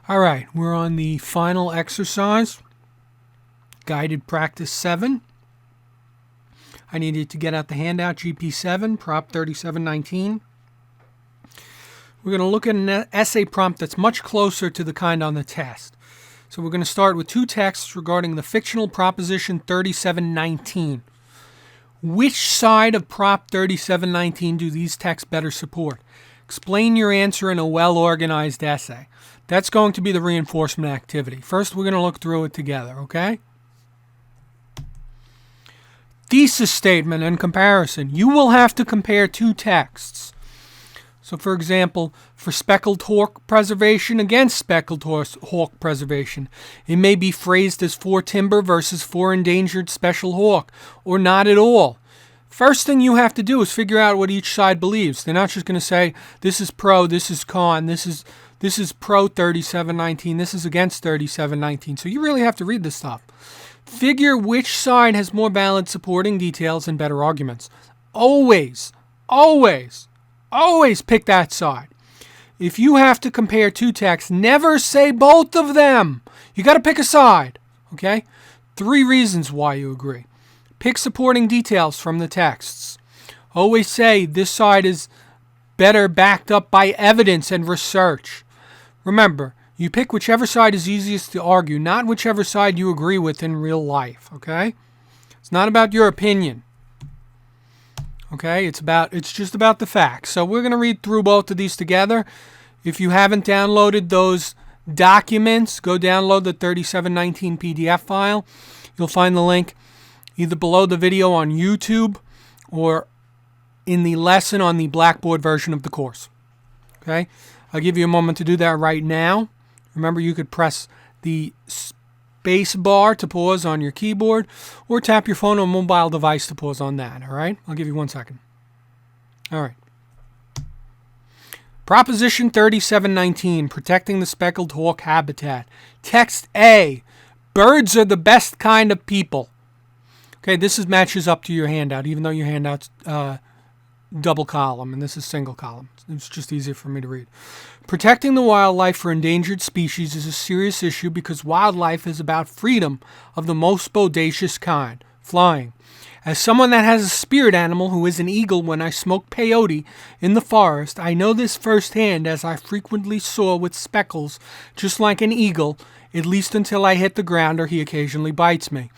All right, we're on the final exercise, guided practice 7. I need you to get out the handout, GP7, Prop 3719. We're going to look at an essay prompt that's much closer to the kind on the test. So we're going to start with two texts regarding the fictional proposition 3719. Which side of Prop 3719 do these texts better support? Explain your answer in a well-organized essay. That's going to be the reinforcement activity. First, we're going to look through it together, okay? Thesis statement and comparison. You will have to compare two texts. So, for example, for speckled hawk preservation against speckled hawk preservation, it may be phrased as for timber versus for endangered special hawk, or not at all. First thing you have to do is figure out what each side believes. They're not just going to say, this is pro, this is con, this is pro 3719, this is against 3719. So you really have to read this stuff. Figure which side has more valid supporting details and better arguments. Always pick that side. If you have to compare two texts, never say both of them. You got to pick a side, okay? 3 reasons why you agree. Pick supporting details from the texts. Always say this side is better backed up by evidence and research. Remember, you pick whichever side is easiest to argue, not whichever side you agree with in real life, okay? It's not about your opinion. Okay, it's just about the facts. So we're going to read through both of these together. If you haven't downloaded those documents, go download the 3719 PDF file. You'll find the link either below the video on YouTube or in the lesson on the Blackboard version of the course. Okay, I'll give you a moment to do that right now. Remember, you could press the space bar to pause on your keyboard or tap your phone or mobile device to pause on that. All right, I'll give you 1 second. All right. Proposition 3719, protecting the speckled hawk habitat. Text A, birds are the best kind of people. Okay, this matches up to your handout, even though your handout's double column and this is single column. It's just easier for me to read. Protecting the wildlife for endangered species is a serious issue because wildlife is about freedom of the most bodacious kind, flying. As someone that has a spirit animal who is an eagle, when I smoke peyote in the forest, I know this firsthand as I frequently soar with speckles, just like an eagle, at least until I hit the ground or he occasionally bites me.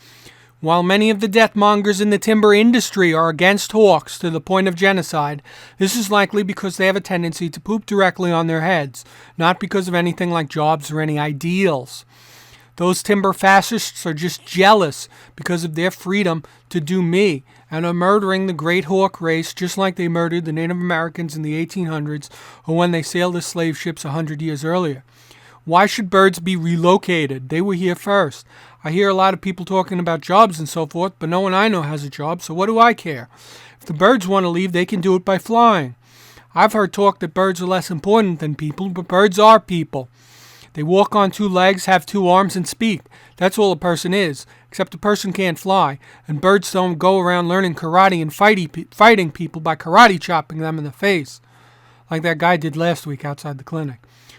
While many of the deathmongers in the timber industry are against hawks to the point of genocide, this is likely because they have a tendency to poop directly on their heads, not because of anything like jobs or any ideals. Those timber fascists are just jealous because of their freedom to do me and are murdering the great hawk race just like they murdered the Native Americans in the 1800s or when they sailed as slave ships 100 years earlier. Why should birds be relocated? They were here first. I hear a lot of people talking about jobs and so forth, but no one I know has a job, so what do I care? If the birds want to leave, they can do it by flying. I've heard talk that birds are less important than people, but birds are people. They walk on 2 legs, have 2 arms, and speak. That's all a person is, except a person can't fly, and birds don't go around learning karate and fighting people by karate chopping them in the face, like that guy did last week outside the clinic.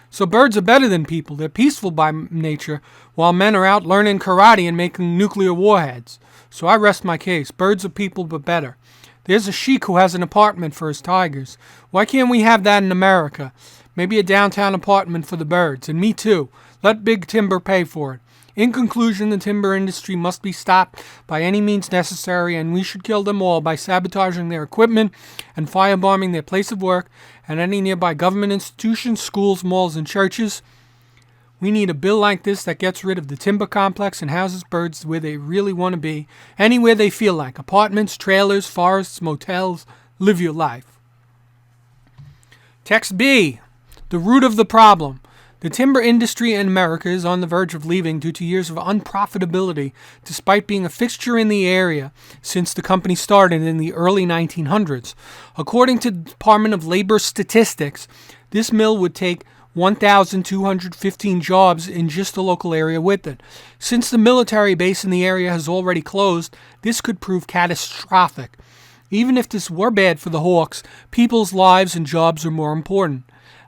So birds are better than people. They're peaceful by nature, while men are out learning karate and making nuclear warheads. So I rest my case. Birds are people, but better. There's a sheik who has an apartment for his tigers. Why can't we have that in America? Maybe a downtown apartment for the birds, and me too. Let big timber pay for it. In conclusion, the timber industry must be stopped by any means necessary, and we should kill them all by sabotaging their equipment and firebombing their place of work and any nearby government institutions, schools, malls, and churches. We need a bill like this that gets rid of the timber complex and houses birds where they really want to be, anywhere they feel like. Apartments, trailers, forests, motels. Live your life. Text B, the root of the problem. The timber industry in America is on the verge of leaving due to years of unprofitability, despite being a fixture in the area since the company started in the early 1900s. According to the Department of Labor statistics, this mill would take 1,215 jobs in just the local area with it. Since the military base in the area has already closed, this could prove catastrophic. Even if this were bad for the hawks, people's lives and jobs are more important.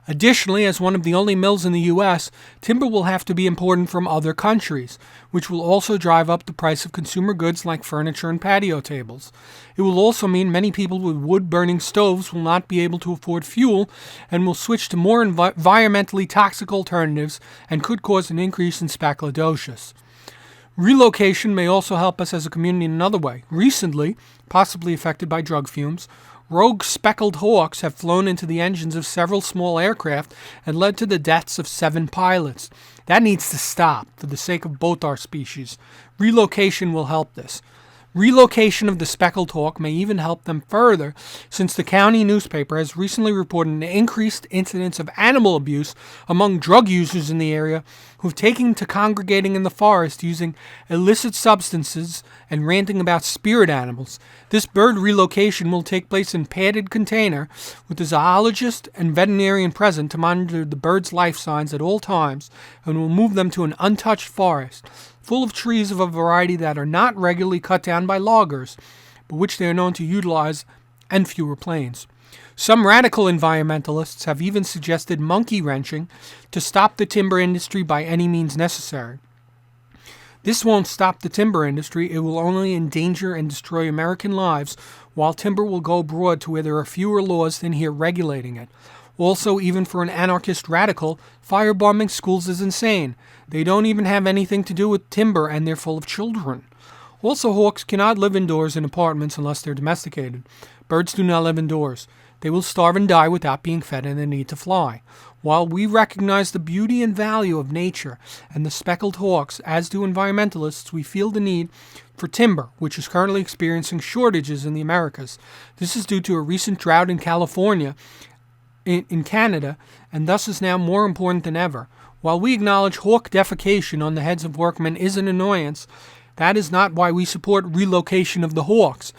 Additionally, as one of the only mills in the U.S., timber will have to be imported from other countries, which will also drive up the price of consumer goods like furniture and patio tables. It will also mean many people with wood-burning stoves will not be able to afford fuel and will switch to more environmentally toxic alternatives and could cause an increase in speculadosis. Relocation may also help us as a community in another way. Recently, possibly affected by drug fumes, rogue speckled hawks have flown into the engines of several small aircraft and led to the deaths of 7 pilots. That needs to stop for the sake of both our species. Relocation will help this. Relocation of the speckled hawk may even help them further, since the county newspaper has recently reported an increased incidence of animal abuse among drug users in the area who've taken to congregating in the forest using illicit substances and ranting about spirit animals. This bird relocation will take place in padded container with a zoologist and veterinarian present to monitor the bird's life signs at all times and will move them to an untouched forest full of trees of a variety that are not regularly cut down by loggers, but which they are known to utilize, and fewer planes. Some radical environmentalists have even suggested monkey wrenching to stop the timber industry by any means necessary. This won't stop the timber industry, it will only endanger and destroy American lives, while timber will go abroad to where there are fewer laws than here regulating it. Also, even for an anarchist radical, firebombing schools is insane. They don't even have anything to do with timber, and they're full of children. Also, hawks cannot live indoors in apartments unless they're domesticated. Birds do not live indoors. They will starve and die without being fed and they need to fly. While we recognize the beauty and value of nature and the speckled hawks, as do environmentalists, we feel the need for timber, which is currently experiencing shortages in the Americas. This is due to a recent drought in California, in Canada, and thus is now more important than ever. While we acknowledge hawk defecation on the heads of workmen is an annoyance, that is not why we support relocation of the hawks.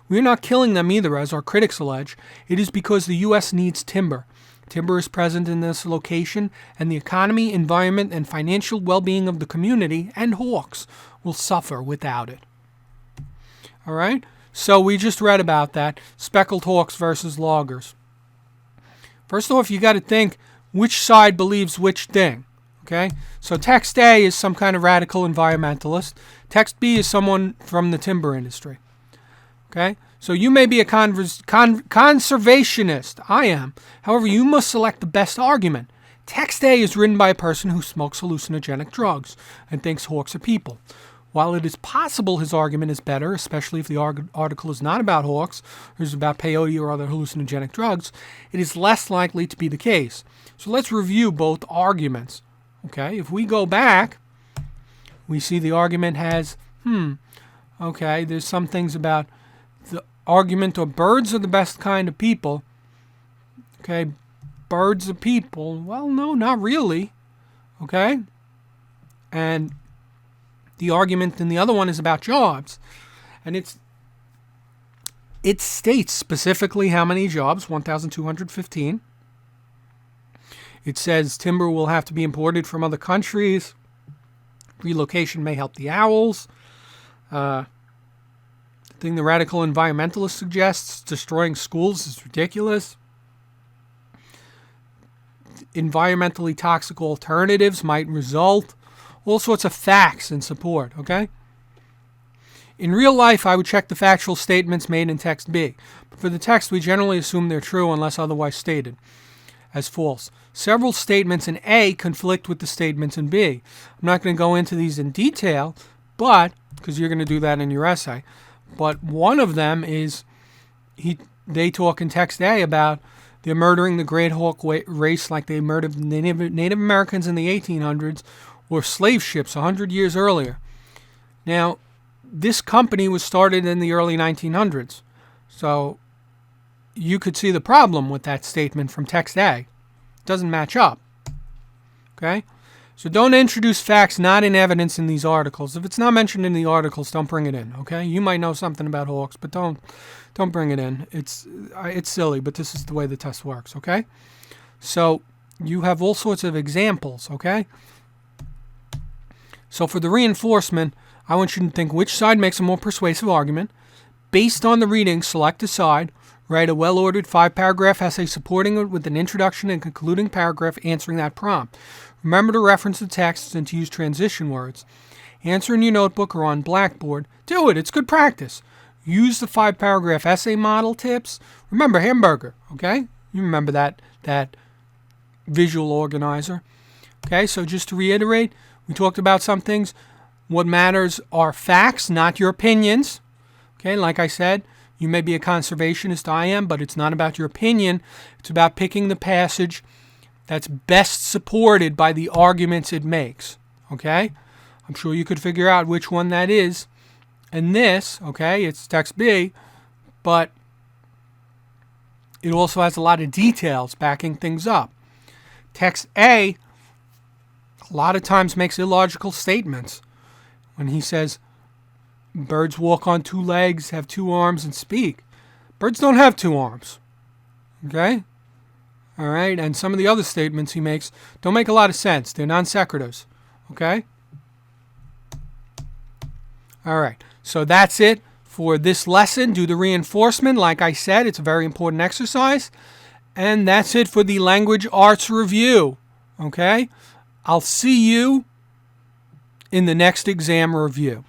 We are not killing them either, as our critics allege. It is because the U.S. needs timber. Timber is present in this location, and the economy, environment, and financial well-being of the community and hawks will suffer without it. All right? So we just read about that. Speckled hawks versus loggers. First off, you got to think which side believes which thing. Okay? So text A is some kind of radical environmentalist. Text B is someone from the timber industry. Okay? So you may be a conservationist. I am. However, you must select the best argument. Text A is written by a person who smokes hallucinogenic drugs and thinks hawks are people. While it is possible his argument is better, especially if the article is not about hawks or is about peyote or other hallucinogenic drugs, it is less likely to be the case. So let's review both arguments. Okay, if we go back, we see the argument has, okay, there's some things about the argument of birds are the best kind of people. Okay, birds are people. Well, no, not really. Okay, and the argument in the other one is about jobs. And it states specifically how many jobs, 1,215. It says timber will have to be imported from other countries. Relocation may help the owls. The thing the radical environmentalist suggests, destroying schools, is ridiculous. Environmentally toxic alternatives might result. All sorts of facts in support, okay? In real life, I would check the factual statements made in text B. But for the text, we generally assume they're true unless otherwise stated as false. Several statements in A conflict with the statements in B. I'm not going to go into these in detail, but because you're going to do that in your essay. But one of them is they talk in text A about they're murdering the great hawk race like they murdered Native Americans in the 1800s or slave ships 100 years earlier. Now, this company was started in the early 1900s. So you could see the problem with that statement from text A. It doesn't match up. Okay? So don't introduce facts not in evidence in these articles. If it's not mentioned in the articles, don't bring it in. Okay? You might know something about hawks, but don't bring it in. It's silly, but this is the way the test works. Okay? So you have all sorts of examples. Okay? So for the reinforcement, I want you to think which side makes a more persuasive argument. Based on the reading, select a side. Write a well-ordered 5-paragraph essay supporting it with an introduction and concluding paragraph answering that prompt. Remember to reference the text and to use transition words. Answer in your notebook or on Blackboard. Do it. It's good practice. Use the 5-paragraph essay model tips. Remember hamburger, okay? You remember that visual organizer. Okay, so just to reiterate, we talked about some things. What matters are facts, not your opinions. Okay, like I said, you may be a conservationist, I am, but it's not about your opinion. It's about picking the passage that's best supported by the arguments it makes. Okay, I'm sure you could figure out which one that is. And this, okay, it's text B, but it also has a lot of details backing things up. Text A lot of times makes illogical statements. When he says, birds walk on 2 legs, have 2 arms, and speak. Birds don't have 2 arms. Okay? All right? And some of the other statements he makes don't make a lot of sense. They're non sequiturs. Okay? All right. So that's it for this lesson. Do the reinforcement. Like I said, it's a very important exercise. And that's it for the language arts review. Okay? I'll see you in the next exam review.